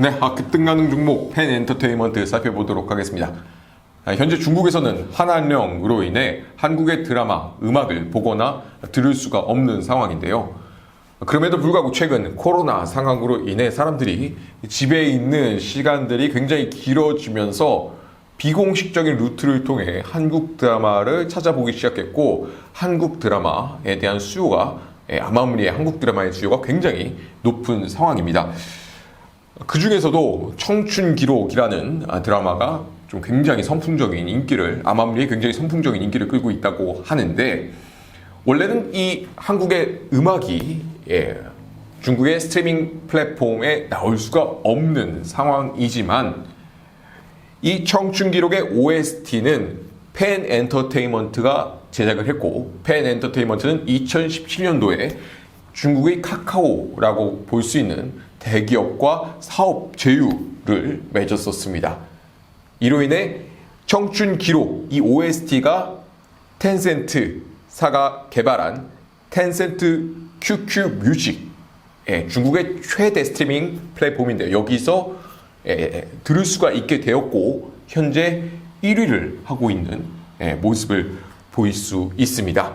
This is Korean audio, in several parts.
네, 급등가능 종목 펜 엔터테인먼트 살펴보도록 하겠습니다. 현재 중국에서는 한한령으로 인해 한국의 드라마, 음악을 보거나 들을 수가 없는 상황인데요. 그럼에도 불구하고 최근 코로나 상황으로 인해 사람들이 집에 있는 시간들이 굉장히 길어지면서 비공식적인 루트를 통해 한국 드라마를 찾아보기 시작했고, 한국 드라마에 대한 수요가, 아마무리의 한국 드라마의 수요가 굉장히 높은 상황입니다. 그 중에서도 청춘기록이라는 드라마가 좀 굉장히 선풍적인 인기를, 아마무리에 굉장히 선풍적인 인기를 끌고 있다고 하는데, 원래는 이 한국의 음악이 중국의 스트리밍 플랫폼에 나올 수가 없는 상황이지만, 이 청춘기록의 OST는 펜 엔터테인먼트가 제작을 했고, 펜 엔터테인먼트는 2017년도에 중국의 카카오라고 볼 수 있는 대기업과 사업 제휴를 맺었었습니다. 이로 인해 청춘기록, 이 OST가 텐센트사가 개발한 텐센트 QQ 뮤직, 중국의 최대 스트리밍 플랫폼인데, 여기서 들을 수가 있게 되었고, 현재 1위를 하고 있는 모습을 보일 수 있습니다.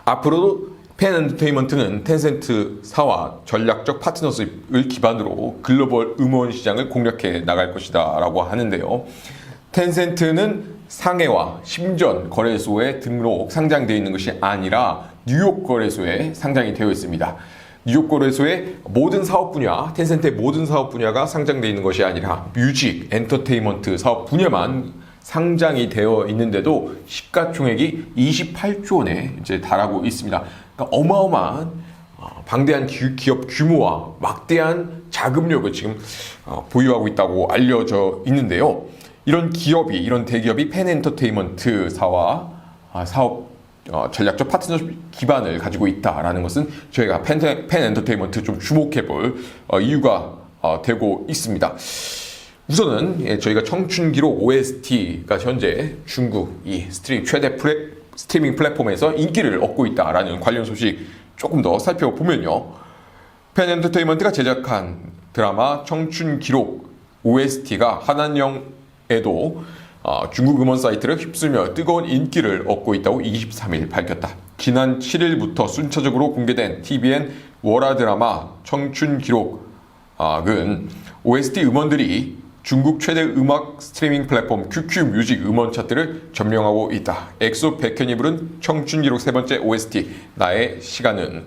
앞으로도 펜 엔터테인먼트는 텐센트사와 전략적 파트너십을 기반으로 글로벌 음원 시장을 공략해 나갈 것이다 라고 하는데요. 텐센트는 상해와 심전 거래소에 등록, 상장되어 있는 것이 아니라 뉴욕 거래소에 상장이 되어 있습니다. 뉴욕 거래소의 모든 사업 분야, 텐센트의 모든 사업 분야가 상장되어 있는 것이 아니라 뮤직, 엔터테인먼트 사업 분야만 상장이 되어 있는데도 시가총액이 28조 원에 이제 달하고 있습니다. 그러니까 어마어마한 방대한 기업 규모와 막대한 자금력을 지금 보유하고 있다고 알려져 있는데요. 이런 대기업이 펜 엔터테인먼트사와 사업 전략적 파트너십 기반을 가지고 있다라는 것은 저희가 펜 엔터테인먼트 좀 주목해 볼 이유가 되고 있습니다. 우선은 저희가 청춘기록 OST가 현재 중국 이 최대 스트리밍 플랫폼에서 인기를 얻고 있다라는 관련 소식 조금 더 살펴보면요. 펜 엔터테인먼트가 제작한 드라마 청춘기록 OST가 한한령에도 중국 음원 사이트를 휩쓸며 뜨거운 인기를 얻고 있다고 23일 밝혔다. 지난 7일부터 순차적으로 공개된 TVN 월화 드라마 청춘기록은 OST 음원들이 중국 최대 음악 스트리밍 플랫폼 QQ 뮤직 음원 차트를 점령하고 있다. 엑소 백현이 부른 청춘기록 세 번째 OST 나의 시간은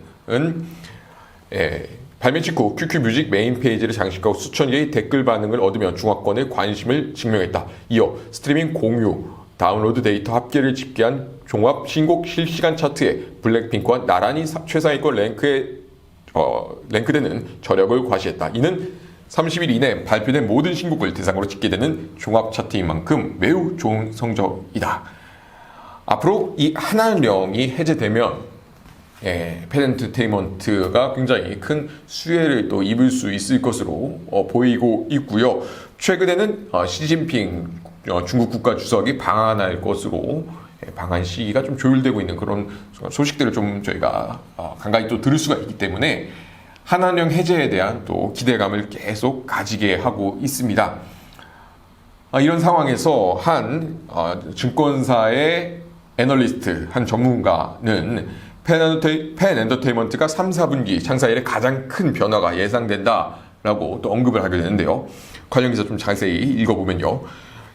발매 직후 QQ 뮤직 메인 페이지를 장식하고 수천 개의 댓글 반응을 얻으며 중화권의 관심을 증명했다. 이어 스트리밍 공유, 다운로드 데이터 합계를 집계한 종합 신곡 실시간 차트에 블랙핑크와 나란히 최상위권 랭크되는 저력을 과시했다. 이는 30일 이내 발표된 모든 신곡을 대상으로 집계되는 종합 차트인 만큼 매우 좋은 성적이다. 앞으로 이 한한령이 해제되면 펜 엔터테인먼트가 굉장히 큰 수혜를 또 입을 수 있을 것으로 보이고 있고요. 최근에는 시진핑 중국 국가 주석이 방한할 것으로 방한 시기가 좀 조율되고 있는 그런 소식들을 좀 저희가 간간히 또 들을 수가 있기 때문에 한한령 해제에 대한 또 기대감을 계속 가지게 하고 있습니다. 이런 상황에서 한 증권사의 애널리스트, 한 전문가는 펜 엔터테인먼트가 3, 4분기 창사일에 가장 큰 변화가 예상된다라고 또 언급을 하게 되는데요. 관련 기사 좀 자세히 읽어보면요.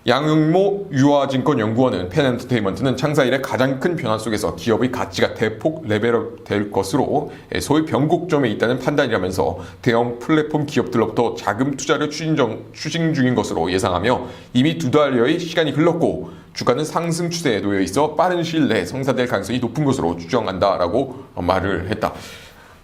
양용모 유화증권연구원은 펜 엔터테인먼트는 창사일의 가장 큰 변화 속에서 기업의 가치가 대폭 레벨업 될 것으로 소위 변곡점에 있다는 판단이라면서 대형 플랫폼 기업들로부터 자금 투자를 추진 중인 것으로 예상하며 이미 2달여의 시간이 흘렀고 주가는 상승 추세에 놓여 있어 빠른 시일 내에 성사될 가능성이 높은 것으로 추정한다라고 말을 했다.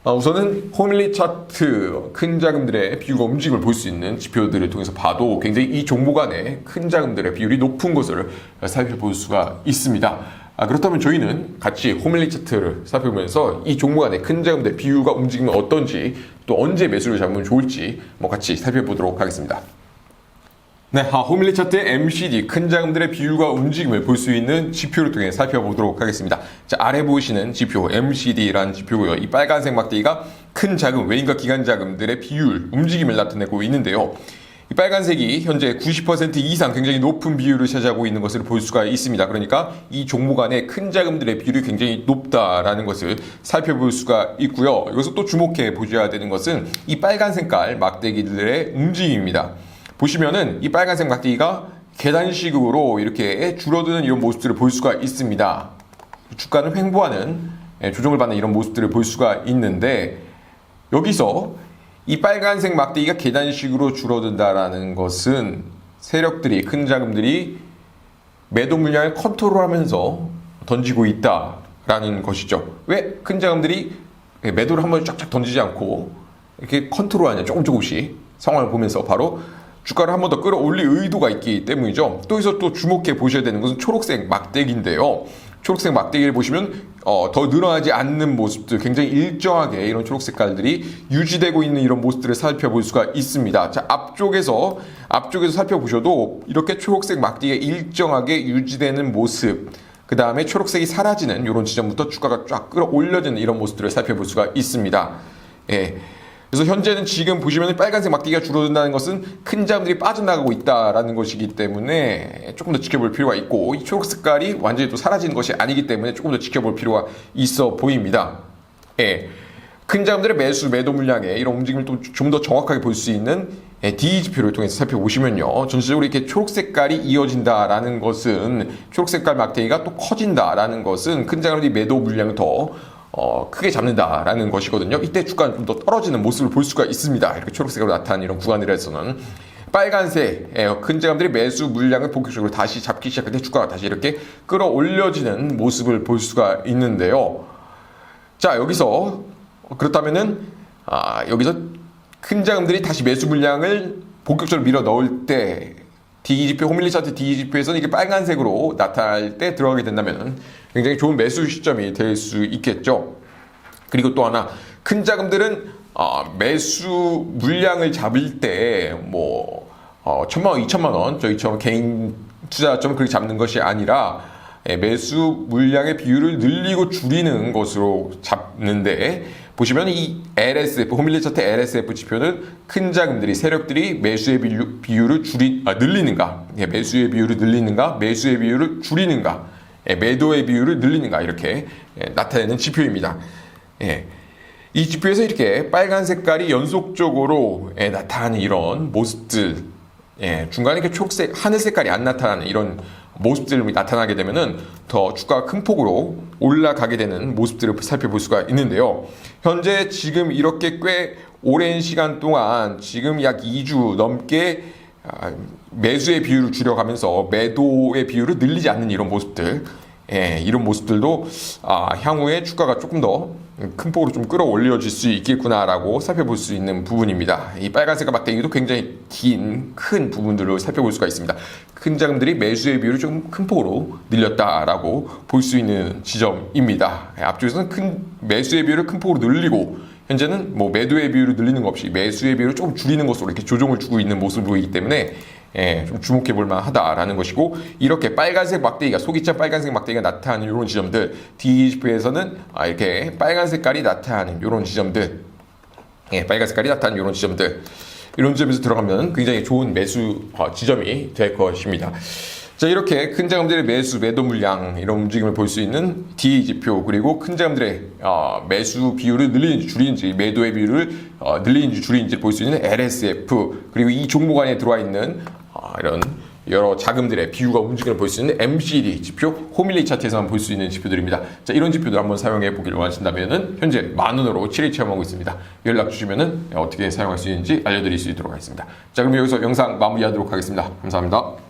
우선은 호밀리 차트 큰 자금들의 비율과 움직임을 볼 수 있는 지표들을 통해서 봐도 굉장히 이 종목 안에 큰 자금들의 비율이 높은 것을 살펴볼 수가 있습니다. 그렇다면 저희는 같이 호밀리 차트를 살펴보면서 이 종목 안에 큰 자금들의 비율과 움직임은 어떤지, 또 언제 매수를 잡으면 좋을지 같이 살펴보도록 하겠습니다. 네, 호밀리 차트의 MCD 큰 자금들의 비율과 움직임을 볼 수 있는 지표를 통해 살펴보도록 하겠습니다. 자, 아래 보이시는 지표 MCD라는 지표고요. 이 빨간색 막대기가 큰 자금, 외인과 기관 자금들의 비율, 움직임을 나타내고 있는데요. 이 빨간색이 현재 90% 이상 굉장히 높은 비율을 차지하고 있는 것을 볼 수가 있습니다. 그러니까 이 종목 안에 큰 자금들의 비율이 굉장히 높다라는 것을 살펴볼 수가 있고요. 여기서 또 주목해 보셔야 되는 것은 이 빨간 색깔 막대기들의 움직임입니다. 보시면은 이 빨간색 막대기가 계단식으로 이렇게 줄어드는 이런 모습들을 볼 수가 있습니다. 주가는 횡보하는, 조정을 받는 이런 모습들을 볼 수가 있는데, 여기서 이 빨간색 막대기가 계단식으로 줄어든다라는 것은 세력들이, 큰 자금들이 매도 물량을 컨트롤하면서 던지고 있다라는 것이죠. 왜 큰 자금들이 매도를 한번 쫙쫙 던지지 않고 이렇게 컨트롤하냐, 조금씩 상황을 보면서 바로 주가를 한 번 더 끌어올릴 의도가 있기 때문이죠. 또 여기서 또 주목해 보셔야 되는 것은 초록색 막대기인데요. 초록색 막대기를 보시면 더 늘어나지 않는 모습들, 굉장히 일정하게 이런 초록 색깔들이 유지되고 있는 이런 모습들을 살펴볼 수가 있습니다. 자, 앞쪽에서 살펴보셔도 이렇게 초록색 막대기가 일정하게 유지되는 모습, 그 다음에 초록색이 사라지는 이런 지점부터 주가가 쫙 끌어올려지는 이런 모습들을 살펴볼 수가 있습니다. 예. 그래서 현재는 지금 보시면 빨간색 막대기가 줄어든다는 것은 큰 자금들이 빠져나가고 있다라는 것이기 때문에 조금 더 지켜볼 필요가 있고, 이 초록 색깔이 완전히 또 사라지는 것이 아니기 때문에 조금 더 지켜볼 필요가 있어 보입니다. 예. 큰 자금들의 매도 물량의 이런 움직임을 또 좀 더 정확하게 볼 수 있는 DE 지표를 통해서 살펴보시면요. 전체적으로 이렇게 초록 색깔이 이어진다라는 것은, 초록 색깔 막대기가 또 커진다라는 것은 큰 자금들이 매도 물량을 더 크게 잡는다라는 것이거든요. 이때 주가는 좀 더 떨어지는 모습을 볼 수가 있습니다. 이렇게 초록색으로 나타난 이런 구간들에서는 빨간색 큰 자금들이 매수 물량을 본격적으로 다시 잡기 시작할 때 주가가 다시 이렇게 끌어올려지는 모습을 볼 수가 있는데요. 자, 여기서 그렇다면은 여기서 큰 자금들이 다시 매수 물량을 본격적으로 밀어 넣을 때 DE지표, 호밀리 차트 DE지표에서는 이게 빨간색으로 나타날 때 들어가게 된다면 굉장히 좋은 매수 시점이 될 수 있겠죠. 그리고 또 하나, 큰 자금들은 매수 물량을 잡을 때 뭐 1,000만 원, 2,000만 원, 저희처럼 개인 투자자처럼 그렇게 잡는 것이 아니라 매수 물량의 비율을 늘리고 줄이는 것으로 잡는데, 보시면 이 LSF, 호밀리 차트 LSF 지표는 큰 자금들이, 세력들이 매수의 비율을 늘리는가, 매수의 비율을 늘리는가, 매수의 비율을 줄이는가, 매도의 비율을 늘리는가, 이렇게 나타내는 지표입니다. 이 지표에서 이렇게 빨간 색깔이 연속적으로 나타나는 이런 모습들, 중간에 이렇게 초록색, 하늘 색깔이 안 나타나는 이런 모습들이 나타나게 되면은 더 주가가 큰 폭으로 올라가게 되는 모습들을 살펴볼 수가 있는데요. 현재 지금 이렇게 꽤 오랜 시간 동안, 지금 약 2주 넘게 매수의 비율을 줄여가면서 매도의 비율을 늘리지 않는 이런 모습들, 이런 모습들도 향후에 주가가 조금 더 큰 폭으로 좀 끌어올려질 수 있겠구나라고 살펴볼 수 있는 부분입니다. 이 빨간색 막대기도 굉장히 큰 부분들로 살펴볼 수가 있습니다. 큰 자금들이 매수의 비율을 좀 큰 폭으로 늘렸다라고 볼 수 있는 지점입니다. 앞쪽에서는 큰 매수의 비율을 큰 폭으로 늘리고, 현재는 뭐 매도의 비율을 늘리는 것 없이 매수의 비율을 조금 줄이는 것으로 이렇게 조정을 주고 있는 모습을 보이기 때문에 좀 주목해 볼 만하다라는 것이고, 이렇게 빨간색 막대기가, 속이 찬 빨간색 막대기가 나타나는 이런 지점들, DE지표에서는 이렇게 빨간 색깔이 나타나는 이런 지점들, 빨간 색깔이 나타나는 이런 지점들, 이런 지점에서 들어가면 굉장히 좋은 매수 지점이 될 것입니다. 자, 이렇게 큰 자금들의 매도 물량 이런 움직임을 볼 수 있는 DE지표, 그리고 큰 자금들의 매수 비율을 늘리는지 줄이는지, 매도의 비율을 늘리는지 줄이는지 볼 수 있는 LSF, 그리고 이 종목 안에 들어와 있는 이런 여러 자금들의 비율과 움직임을 볼 수 있는 MCD 지표, 호밀리 차트에서만 볼 수 있는 지표들입니다. 자, 이런 지표들 한번 사용해 보기를 원하신다면은 현재 10,000원으로 7일 체험하고 있습니다. 연락 주시면은 어떻게 사용할 수 있는지 알려드릴 수 있도록 하겠습니다. 자, 그럼 여기서 영상 마무리하도록 하겠습니다. 감사합니다.